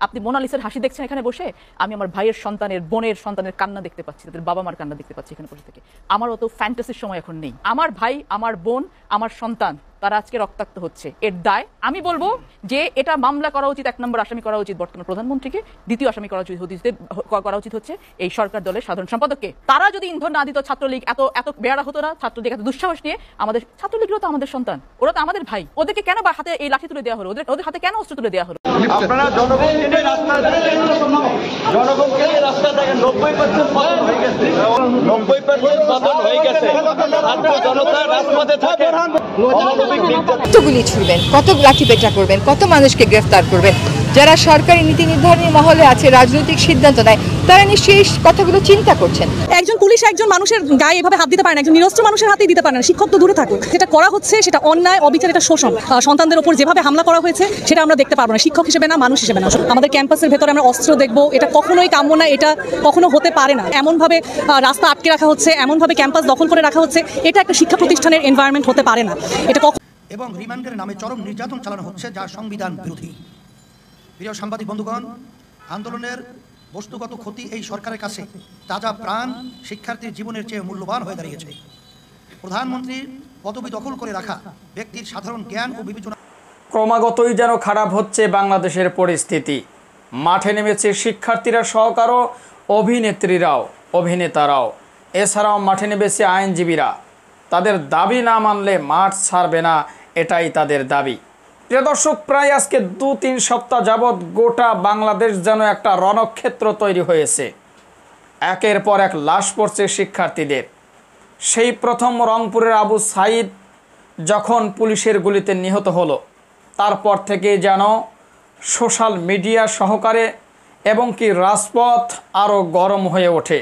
আপনি মোনালিসার হাসি দেখছেন এখানে বসে, আমি আমার ভাইয়ের সন্তানের বোনের সন্তানের কান্না দেখতে পাচ্ছি, তাদের বাবা মার কান্না দেখতে পাচ্ছি এখানে বসে থেকে। আমার অত ফ্যান্টাসির সময় এখন নেই। আমার ভাই, আমার বোন, আমার সন্তান তারা আজকে রক্তাক্ত হচ্ছে, এর দায় আমি বলবো যে এটা মামলা করা উচিত, 1 নম্বর আসামি করা উচিত বর্তমান প্রধানমন্ত্রীকে, দ্বিতীয় আসামি করা উচিত হচ্ছে এই সরকার দলের সাধারণ সম্পাদককে। তারা যদি ইন্ধন না দিত ছাত্রলীগ এত বেয়ারা হতো না, ছাত্রলীগ এত দুঃসাহস নিয়ে। আমাদের ছাত্রলীগও তো আমাদের সন্তান, ওরা তো আমাদের ভাই, ওদেরকে কেন হাতে এই লাঠি তুলে দেওয়া হলো, ওদের হাতে কেন অস্ত্র তুলে দেওয়া হলো? আপনারা জনগণকে রাস্তা দেখেন, 90% পতন হয়ে গেছে, 90% পতন হয়ে গেছে। ছাত্র জনতা রাজপথে থাকে, কত গুলি ছুড়বেন, কত লাঠি পেটা করবেন, কত মানুষকে গ্রেফতার করবেন? যারা সরকারি নীতি নির্ধারণী মহলে আছে, রাজনৈতিক সিদ্ধান্ত নেয়, তারা নিশ্চয়ই এই কথাগুলো চিন্তা করছেন। একজন পুলিশ একজন মানুষের গায়ে এভাবে হাত দিতে পারে না, একজন নিরস্ত্র মানুষের হাতেই দিতে পারে না। শিক্ষক তো দূরে থাকুক, যেটা করা হচ্ছে সেটা অন্যায়, অবিচার, এটা শোষণ। সন্তানদের উপর যেভাবে হামলা করা হয়েছে সেটা আমরা দেখতে পারবো না, শিক্ষক হিসেবে না, মানুষ হিসেবে না। আমাদের ক্যাম্পাসের ভেতরে আমরা অস্ত্র দেখবো, এটা কখনোই কাম্য না, এটা কখনো হতে পারে না। এমনভাবে রাস্তা আটকে রাখা হচ্ছে, এমনভাবে ক্যাম্পাস দখল করে রাখা হচ্ছে, এটা একটা শিক্ষা প্রতিষ্ঠানের এনভায়রনমেন্ট হতে পারে না। এটা এবং রিমান্ডের নামে চরম নির্যাতন চালানো হচ্ছে, যা সংবিধান বিরোধী। প্রিয় সাংবাদিক বন্ধুগণ, আন্দোলনের বস্তুগত ক্ষতি এই সরকারের কাছে তাজা প্রাণ শিক্ষার্থীর জীবনের চেয়ে মূল্যবান হয়ে দাঁড়িয়েছে। প্রধানমন্ত্রীর পদবি দখল করে রাখা ব্যক্তির সাধারণ জ্ঞান ও বিবেচনা ক্রমাগতই যেন খারাপ হচ্ছে বাংলাদেশের পরিস্থিতি। মাঠে নেমেছে শিক্ষার্থীরা সহকারও, অভিনেত্রীরাও, অভিনেতারাও, এছাড়াও মাঠে নেমেছে আইনজীবীরা। তাদের দাবি না মানলে মাঠ ছাড়বে না, এটাই তাদের দাবি। প্রিয় দর্শক, প্রায় আজকে 2-3 সপ্তাহ যাবৎ গোটা বাংলাদেশ যেন একটা রণক্ষেত্র তৈরি হয়েছে। একের পর এক লাশ পড়ছে শিক্ষার্থীদের। সেই প্রথম রংপুরের আবু সাইদ যখন পুলিশের গুলিতে নিহত হলো, তারপর থেকে যেন সোশ্যাল মিডিয়া সহকারে এবং কি রাজপথ আরও গরম হয়ে ওঠে।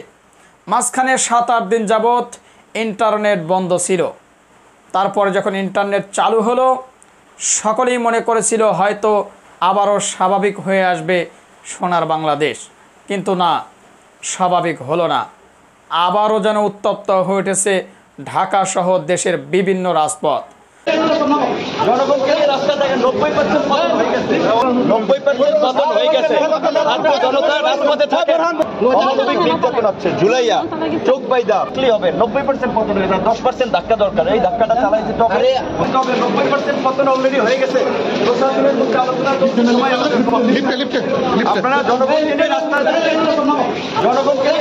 মাঝখানে 7-8 দিন যাবৎ ইন্টারনেট বন্ধ ছিল। তারপরে যখন ইন্টারনেট চালু হলো, সকলেই মনে করেছিল হয়তো আবারও স্বাভাবিক হয়ে আসবে সোনার বাংলাদেশ, কিন্তু না, স্বাভাবিক হলো না। আবারও যেন উত্তপ্ত হয়ে উঠেছে ঢাকা সহ দেশের বিভিন্ন রাজপথ। জনগণকে রাস্তা দেখেন, 90% পতন হয়ে গেছে, 90% পতন হয়ে গেছে। ছাত্র জনতা রাজপথে থাকে, অমানবিক নির্যাতন হচ্ছে, ঝুলাইয়া চোখ বাইদা কি হবে। 90% পতন হয়ে যায়, 10% ধাক্কা দরকার, এই ধাক্কাটা চালাই যেতে হবে। 90% পতন অলরেডি হয়ে গেছে। প্রশাসনের মধ্যে আলোচনা আপনারা জনগণকে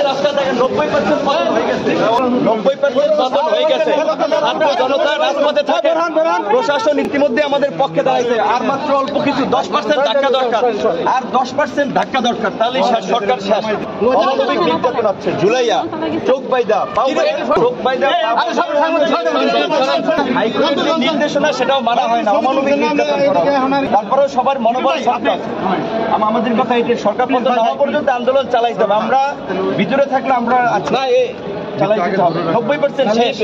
রাস্তা দেখেন, 90% পতন হয়ে গেছে, 90% পতন হয়ে গেছে। ছাত্র জনতা রাজপথে থাকে, প্রশাসন ইতিমধ্যে আমাদের পক্ষে দাঁড়াইছে। আর মাত্র অল্প কিছু 10% ধাক্কা দরকার, আর 10% ধাক্কা দরকার, তাহলে সরকার শেষ। অমানবিক নির্যাতন হচ্ছে, ঝুলাইয়া চোখ বাইদা চোখ বাইদা। হাইকোর্টের যে নির্দেশনা সেটাও মানা হয় না, অমানবিক নির্যাতন করা। তারপরেও সবার মনোবল সরকার, আমাদের কথা এটি সরকার পতন না হওয়া পর্যন্ত আন্দোলন চালাইতে হবে। আমরা ভিতরে থাকলে আমরা চালাইতে হবে। 90% শেষ।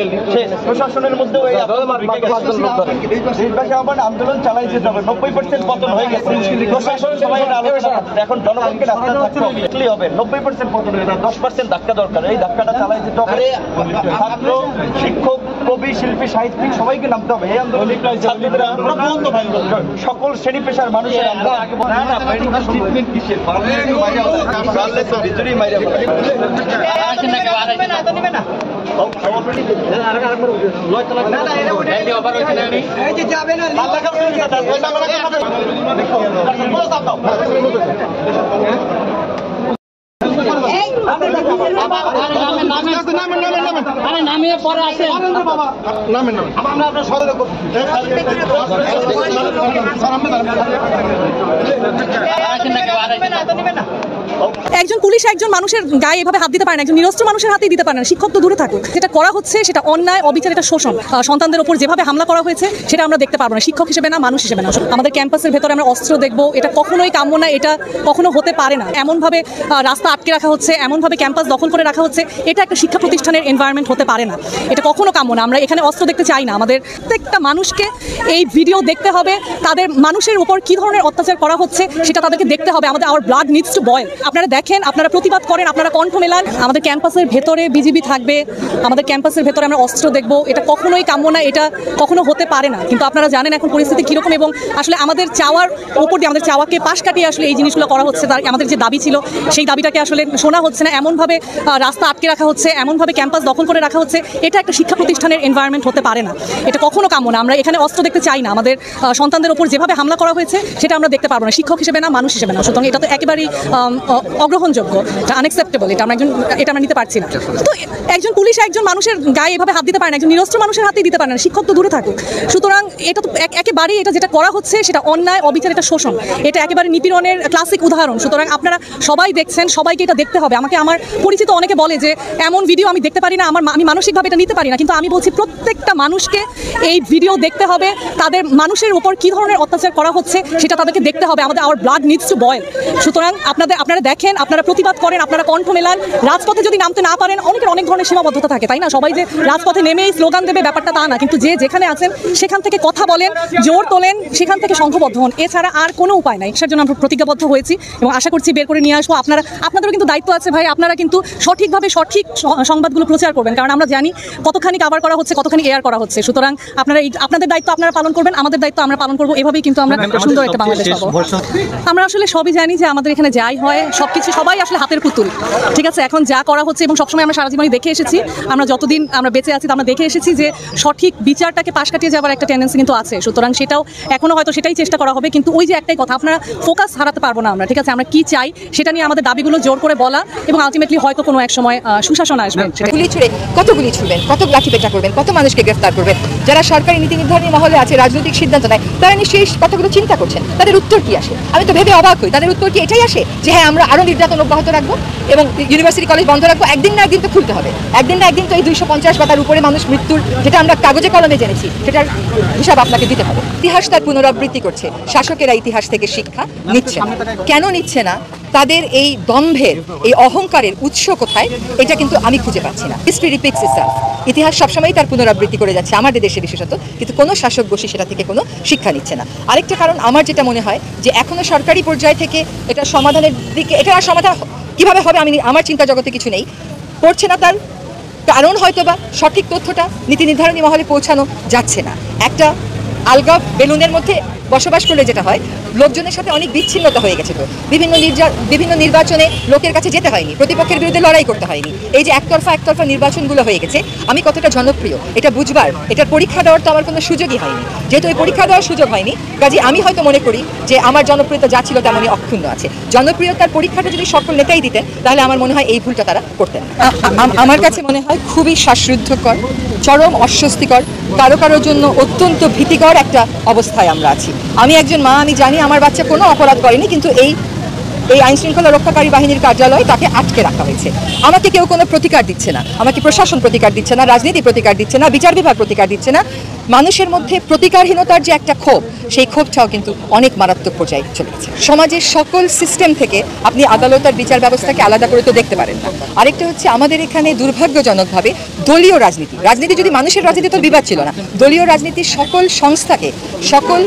প্রশাসনের মধ্যে আন্দোলন চালাই যেতে হবে। 90% পতন হয়ে গেছে, প্রশাসন সবাই আলোচনা। এখন জনগণকে রাস্তা থাকতে হবে। 90% পতন হয়ে যায়, 10% ধাক্কা দরকার, এই ধাক্কাটা চালাই যেতে হবে। ছাত্র, শিক্ষক, কবি, শিল্পী, সাহিত্যিক সবাইকে নামতে হবে এই আন্দোলন। ছাত্রদের সকল শ্রেণী পেশার মানুষের ভিতরেই মাইরা নামিয়ে পরে আসে নামেন আমরা আপনার সদরে একজন পুলিশ একজন মানুষের গায়ে এভাবে হাত দিতে পারে না, একজন নিরস্ত্র মানুষের হাতেই দিতে পারে না। শিক্ষক তো দূরে থাকুক, যেটা করা হচ্ছে সেটা অন্যায়, অবিচার, এটা শোষণ। সন্তানদের উপর যেভাবে হামলা করা হয়েছে সেটা আমরা দেখতে পারবো না, শিক্ষক হিসেবে না, মানুষ হিসেবে না। আমাদের ক্যাম্পাসের ভেতরে আমরা অস্ত্র দেখবো, এটা কখনোই কাম্য না, এটা কখনো হতে পারে না। এমনভাবে রাস্তা আটকে রাখা হচ্ছে, এমনভাবে ক্যাম্পাস দখল করে রাখা হচ্ছে, এটা একটা শিক্ষা প্রতিষ্ঠানের এনভায়রনমেন্ট হতে পারে না। এটা কখনো কাম্য না। আমরা এখানে অস্ত্র দেখতে চাই না। আমাদের প্রত্যেকটা মানুষকে এই ভিডিও দেখতে হবে, তাদের মানুষের উপর কি ধরনের অত্যাচার করা হচ্ছে সেটা তাদেরকে দেখতে হবে। আমাদের our blood needs to boil. আপনারা দেখেন দেখেন, আপনারা প্রতিবাদ করেন, আপনারা কণ্ঠ মেলান। আমাদের ক্যাম্পাসের ভেতরে বিজিবি থাকবে, আমাদের ক্যাম্পাসের ভেতরে আমরা অস্ত্র দেখব, এটা কখনোই কাম্য না, এটা কখনো হতে পারে না। কিন্তু আপনারা জানেন এখন পরিস্থিতি কীরকম, এবং আসলে আমাদের চাওয়ার ওপর দিয়ে আমাদের চাওয়াকে পাশ কাটিয়ে আসলে এই জিনিসগুলো করা হচ্ছে। তার আমাদের যে দাবি ছিল সেই দাবিটাকে আসলে শোনা হচ্ছে না, এমনভাবে রাস্তা আটকে রাখা হচ্ছে, এমনভাবে ক্যাম্পাস দখল করে রাখা হচ্ছে। এটা একটা শিক্ষা প্রতিষ্ঠানের এনভায়রনমেন্ট হতে পারে না, এটা কখনো কাম্য না। আমরা এখানে অস্ত্র দেখতে চাই না, আমাদের সন্তানদের ওপর যেভাবে হামলা করা হয়েছে সেটা আমরা দেখতে পারবো না, শিক্ষক হিসেবে না, মানুষ হিসেবে না। সুতরাং এটা তো একেবারেই অগ্রহণযোগ্য, এটা আনএক্সেপ্টেবল, এটা আমরা নিতে পারছি না। তো একজন পুলিশ একজন মানুষের গায়ে এভাবে হাত দিতে পারে না, একজন নিরস্ত্র মানুষের হাতেই দিতে পারে না, শিক্ষক তো দূরে থাকুক। সুতরাং এটা তো একেবারেই, এটা যেটা করা হচ্ছে সেটা অন্যায়, অবিচার, এটা শোষণ, এটা একেবারে নিপীড়নের ক্লাসিক উদাহরণ। সুতরাং আপনারা সবাই দেখছেন, সবাইকে এটা দেখতে হবে। আমাকে আমার পরিচিত অনেকে বলে যে এমন ভিডিও আমি দেখতে পারি না, আমি মানসিকভাবে এটা নিতে পারি না, কিন্তু আমি বলছি প্রত্যেকটা মানুষকে এই ভিডিও দেখতে হবে, তাদের মানুষের উপর কী ধরনের অত্যাচার করা হচ্ছে সেটা তাদেরকে দেখতে হবে। Our blood needs to boil. সুতরাং আপনারা দেখেন, আপনারা প্রতিবাদ করেন, আপনারা কণ্ঠ মেলান। রাজপথে যদি নামতে না পারেন, অনেক ধরনের সীমাবদ্ধতা থাকে, তাই না? সবাই যে রাজপথে নেমেই স্লোগান দেবে ব্যাপারটা তা না, কিন্তু যে যেখানে আছেন সেখান থেকে কথা বলেন, জোর তোলেন, সেখান থেকে সংঘবদ্ধ হন, এছাড়া আর কোনো উপায় নাই। এটার জন্য আমরা প্রতিজ্ঞাবদ্ধ হয়েছি এবং আশা করছি বের করে নিয়ে আসবো। আপনাদেরও কিন্তু দায়িত্ব আছে ভাই, আপনারা কিন্তু সঠিকভাবে সঠিক সংবাদগুলো প্রচার করবেন, কারণ আমরা জানি কতখানি কাভার করা হচ্ছে, কতখানি এয়ার করা হচ্ছে। সুতরাং আপনাদের দায়িত্ব আপনারা পালন করবেন, আমাদের দায়িত্ব আমরা পালন করবো। এভাবেই কিন্তু আমরা সুন্দর একটা বাংলাদেশ পাবো। আমরা আসলে সবই জানি যে আমাদের এখানে যাই হয় সবকিছু, সবাই আসলে হাতের পুতুল, ঠিক আছে? এখন যা করা হচ্ছে, এবং সবসময় আমরা সারা জীবনই দেখে এসেছি, আমরা যতদিন আমরা বেঁচে আছি আমরা দেখে এসেছি যে সঠিক বিচারটাকে পাশ কাটিয়ে যাওয়ার একটা টেন্ডেন্সি কিন্তু আছে। সুতরাং সেটাও এখনো হয়তো সেটাই চেষ্টা করা হবে, কিন্তু ওই যে একটাই কথা, আপনারা ফোকাস হারাতে পারবো না আমরা, ঠিক আছে? আমরা কি চাই সেটা নিয়ে আমাদের দাবিগুলো জোর করে বলা, এবং আলটিমেটলি হয়তো কোনো এক সময় সুশাসন আসবে। গুলি ছুড়ে কত গুলি ছুড়বেন, কত লাঠিপেটা করবেন, কত মানুষকে গ্রেফতার করবেন? যারা সরকারি নীতি নির্ধারণী মহলে আছে, রাজনৈতিক সিদ্ধান্ত নেয়, তারা নিশ্চয়ই কথাগুলো চিন্তা করছেন। তাদের উত্তর কি আসে? আমি তো ভেবে অবাক হই। তাদের উত্তর কি এটাই আসে যে হ্যাঁ, আমরা আরো নির্যাতন অব্যাহত রাখবো এবং ইউনিভার্সিটি কলেজ বন্ধ রাখবো, একদিন না একদিন তো খুলতে হবে, একদিন না একদিন তো এই 250 বা তার উপরে মানুষ মৃত্যুর, যেটা আমরা কাগজে কলমে জেনেছি, সেটার হিসাব আপনাকে দিতে হবে। ইতিহাস তার পুনরাবৃত্তি করছে, শাসকেরা ইতিহাস থেকে শিক্ষা নিচ্ছে না। কেন নিচ্ছে না? তাদের এই দম্ভের, এই অহংকারের উৎস কোথায়, এটা কিন্তু আমি খুঁজে পাচ্ছি না। হিস্ট্রি রিপিটস ইটসেলফ, ইতিহাস সবসময় তার পুনরাবৃত্তি করে যাচ্ছে আমাদের দেশে বিশেষত, কিন্তু কোনো শাসক গোষ্ঠী সেটা থেকে কোনো শিক্ষা নিচ্ছে না। আরেকটা কারণ আমার যেটা মনে হয় যে এখনো সরকারি পর্যায় থেকে এটা সমাধানের দিকে, এটা আর সমাধান কিভাবে হবে আমার চিন্তা জগতে কিছু নেই, পড়ছে না। তার কারণ হয়তো বা সঠিক তথ্যটা নীতি নির্ধারণী মহলে পৌঁছানো যাচ্ছে না। একটা আলগা বেলুনের মধ্যে বসবাস করলে যেটা হয়, লোকজনের সাথে অনেক বিচ্ছিন্নতা হয়ে গেছে। তো বিভিন্ন নির্বাচনে লোকের কাছে যেতে হয়নি, প্রতিপক্ষের বিরুদ্ধে লড়াই করতে হয়নি। এই যে একতরফা নির্বাচনগুলো হয়ে গেছে, আমি কতটা জনপ্রিয় এটা বুঝবার, এটার পরীক্ষা দেওয়ার তো আমার কোনো সুযোগই হয়নি। যেহেতু এই পরীক্ষা দেওয়ার সুযোগ হয়নি, কাজে আমি হয়তো মনে করি যে আমার জনপ্রিয়তা যা ছিল তেমনই অক্ষুণ্ণ আছে। জনপ্রিয়তার পরীক্ষাটা যদি সকল নেতাই দিতেন, তাহলে আমার মনে হয় এই ভুলটা তারা করতেন না। আমার কাছে মনে হয় খুবই শ্বাসরুদ্ধকর, চরম অস্বস্তিকর, কারোর জন্য অত্যন্ত ভীতিকর একটা অবস্থায় আমরা আছি। আমি একজন মা, আমি জানি আমার বাচ্চা কোনো অপরাধ করেনি, কিন্তু এই আইনশৃঙ্খলা রক্ষাকারী বাহিনীর কার্যালয়ে তাকে আটকে রাখা হয়েছে। আমাকে কেউ কোনো প্রতিকার দিচ্ছে না, আমাকে প্রশাসন প্রতিকার দিচ্ছে না, রাজনীতি প্রতিকার দিচ্ছে না, বিচার বিভাগ প্রতিকার দিচ্ছে না। মানুষের মধ্যে প্রতিকারহীনতার যে একটা ক্ষোভ, সেই ক্ষোভটাও কিন্তু অনেক মারাত্মক পর্যায়ে চলে গেছে। সমাজের সকল সিস্টেম থেকে আপনি আদালত আর বিচার ব্যবস্থাকে আলাদা করে তো দেখতে পারেন না। আরেকটা হচ্ছে আমাদের এখানে দুর্ভাগ্যজনকভাবে দলীয় রাজনীতি যদি মানুষের রাজনীতি তো বিবাদ ছিল না, দলীয় রাজনীতির সকল সংস্থাকে, সকল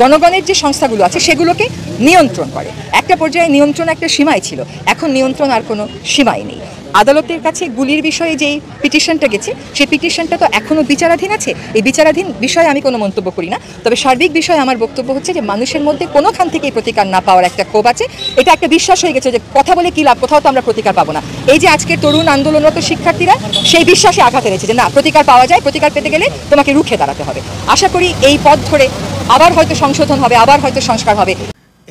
জনগণের যে সংস্থাগুলো আছে সেগুলোকে নিয়ন্ত্রণ করে। একটা পর্যায়ে নিয়ন্ত্রণ একটা সীমায় ছিল, এখন নিয়ন্ত্রণ আর কোনো সীমাই নেই। আদালতের কাছে গুলির বিষয়ে যেই পিটিশনটা গেছে, সেই পিটিশনটা তো এখনও বিচারাধীন আছে। এই বিচারাধীন বিষয়ে আমি কোনো মন্তব্য করি না, তবে সার্বিক বিষয়ে আমার বক্তব্য হচ্ছে যে মানুষের মধ্যে কোনোখান থেকে প্রতিকার না পাওয়ার একটা ক্ষোভ আছে। এটা একটা বিশ্বাস হয়ে গেছে যে কথা বলে কী লাভ, কোথাও তো আমরা প্রতিকার পাবো না। এই যে আজকের তরুণ আন্দোলনরত শিক্ষার্থীরা সেই বিশ্বাসে আঘাত এনেছে যে না, প্রতিকার পাওয়া যায়, প্রতিকার পেতে গেলে তোমাকে রুখে দাঁড়াতে হবে। আশা করি এই পথ ধরে আবার হয়তো সংশোধন হবে, আবার হয়তো সংস্কার হবে।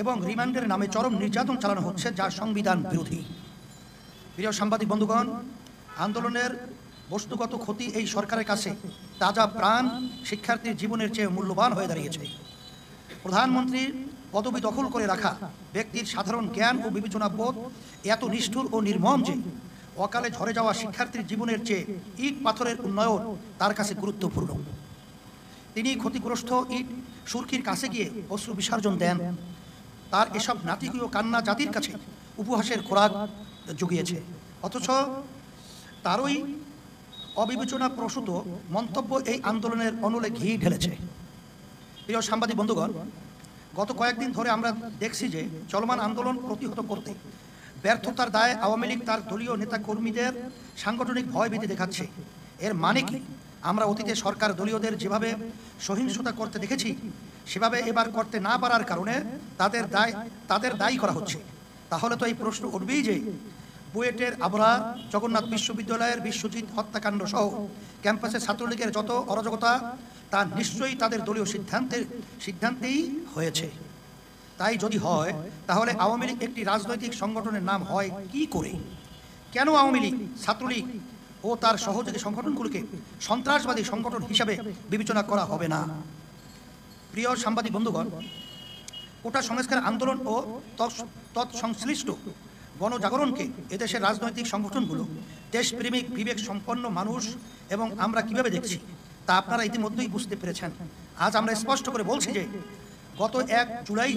এবং রিমান্ডের নামে চরম নির্যাতন চালানো হচ্ছে, যা সংবিধান বিরোধী। প্রিয় সাংবাদিক বন্ধুগণ, আন্দোলনের বস্তুগত ক্ষতি এই সরকারের কাছে তাজা প্রাণ শিক্ষার্থীর জীবনের চেয়ে মূল্যবান হয়ে দাঁড়িয়েছে। প্রধানমন্ত্রীর পদবি দখল করে রাখা ব্যক্তির সাধারণ জ্ঞান ও বিবেচনা বোধ এত নিষ্ঠুর ও নির্মম যে অকালে ঝরে যাওয়া শিক্ষার্থীর জীবনের চেয়ে ইট পাথরের উন্নয়ন তার কাছে গুরুত্বপূর্ণ। তিনি ক্ষতিগ্রস্ত ইট সুরকির কাছে গিয়ে অশ্রু বিসর্জন দেন। তার এসব নাটকীয় কান্না জাতির কাছে উপহাসের খোরাক জুগিয়েছে, অথচ তারই অবিবেচনা প্রসূত মন্তব্য এই আন্দোলনের অনলে ঘি ঢেলেছে। প্রিয় সাংবাদিক বন্ধুগণ, গত কয়েকদিন ধরে আমরা দেখছি যে চলমান আন্দোলন প্রতিহত করতে ব্যর্থতার দায়ে আওয়ামী লীগ তার দলীয় নেতাকর্মীদের সাংগঠনিক ভয়ভীতি দেখাচ্ছে। এর মানে কি আমরা অতীতে সরকার দলীয়দের যেভাবে সহিংসতা করতে দেখেছি সেভাবে এবার করতে না পারার কারণে তাদের দায়ী করা হচ্ছে? তাহলে তো এই প্রশ্ন উঠবেই যে বুয়েটের আবরা, জগন্নাথ বিশ্ববিদ্যালয়ের বিশ্বজিৎ হত্যাকাণ্ড সহ ক্যাম্পাসে ছাত্রলীগের যত অরাজকতা তা নিশ্চয়ই তাদের দলীয় সিদ্ধান্তেই হয়েছে। তাই যদি হয় তাহলে আওয়ামী লীগ একটি রাজনৈতিক সংগঠনের নাম হয় কি করে? কেন আওয়ামী লীগ, ছাত্রলীগ ও তার সহযোগী সংগঠনগুলোকে সন্ত্রাসবাদী সংগঠন হিসাবে বিবেচনা করা হবে না? প্রিয় সাংবাদিক বন্ধুগণ, কোটা সংস্কার আন্দোলন ও তৎসংশ্লিষ্ট গণজাগরণকে এদেশের রাজনৈতিক সংগঠনগুলো দেশপ্রেমিক বিবেক সম্পন্ন মানুষ এবং আমরা কিভাবে দেখছি তা আপনারা ইতিমধ্যেই বুঝতে পেরেছেন। আজ আমরা স্পষ্ট করে বলছি যে গত 1 জুলাই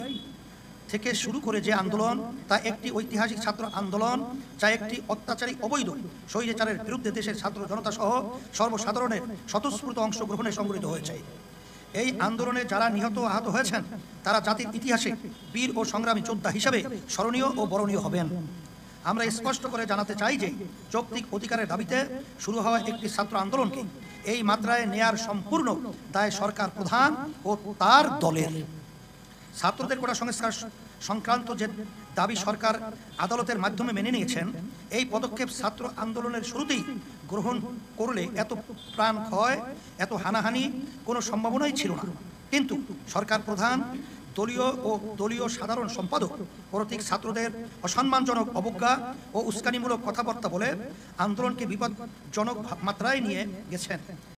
থেকে শুরু করে যে আন্দোলন তা একটি ঐতিহাসিক ছাত্র আন্দোলন, যা একটি অত্যাচারী অবৈধ স্বৈরাচারের বিরুদ্ধে দেশের ছাত্র জনতা সহ সর্বসাধারণের স্বতঃস্ফূর্ত অংশগ্রহণে সংগঠিত হয়েছে। এই আন্দোলনে যারা নিহত আহত হয়েছেন তারা জাতির ইতিহাসে বীর ও সংগ্রামী যোদ্ধা হিসাবে স্মরণীয় ও বরণীয় হবেন। আমরা স্পষ্ট করে জানাতে চাই যে যৌক্তিক অধিকারের দাবিতে শুরু হওয়া একটি ছাত্র আন্দোলনকে এই মাত্রায় নেয়ার সম্পূর্ণ দায় সরকার প্রধান ও তার দলের। ছাত্রদের কোটা সংস্কার সংক্রান্ত যে দাবি সরকার আদালতের মাধ্যমে মেনে নিয়েছেন, এই পদক্ষেপ ছাত্র আন্দোলনের শুরুতেই গ্রহণ করলে এত প্রাণ ক্ষয়, এত হানাহানি কোনো সম্ভাবনাই ছিল না। কিন্তু সরকার প্রধান, দলীয় সাধারণ সম্পাদক কর্তৃক ছাত্রদের অসম্মানজনক অবজ্ঞা ও উস্কানিমূলক কথাবার্তা বলে আন্দোলনকে বিপজ্জনক মাত্রায় নিয়ে গেছেন।